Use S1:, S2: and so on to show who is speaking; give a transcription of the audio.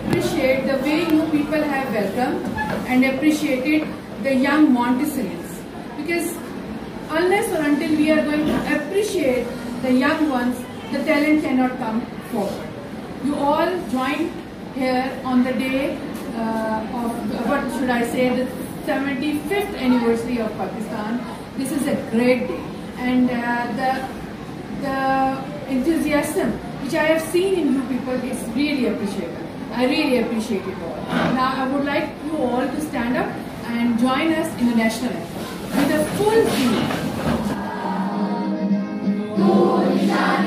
S1: appreciate the way you people have welcomed and appreciated the young Montessorians, because unless or until we are going to appreciate the young ones, the talent cannot come forward. You all joined here on the day of, what should I say, the 75th anniversary of Pakistan. This is a great day, and the enthusiasm which I have seen in you people is really appreciable. I really appreciate it all. Now I would like you all to stand up and join us in the national anthem with a full zeal. Gulshan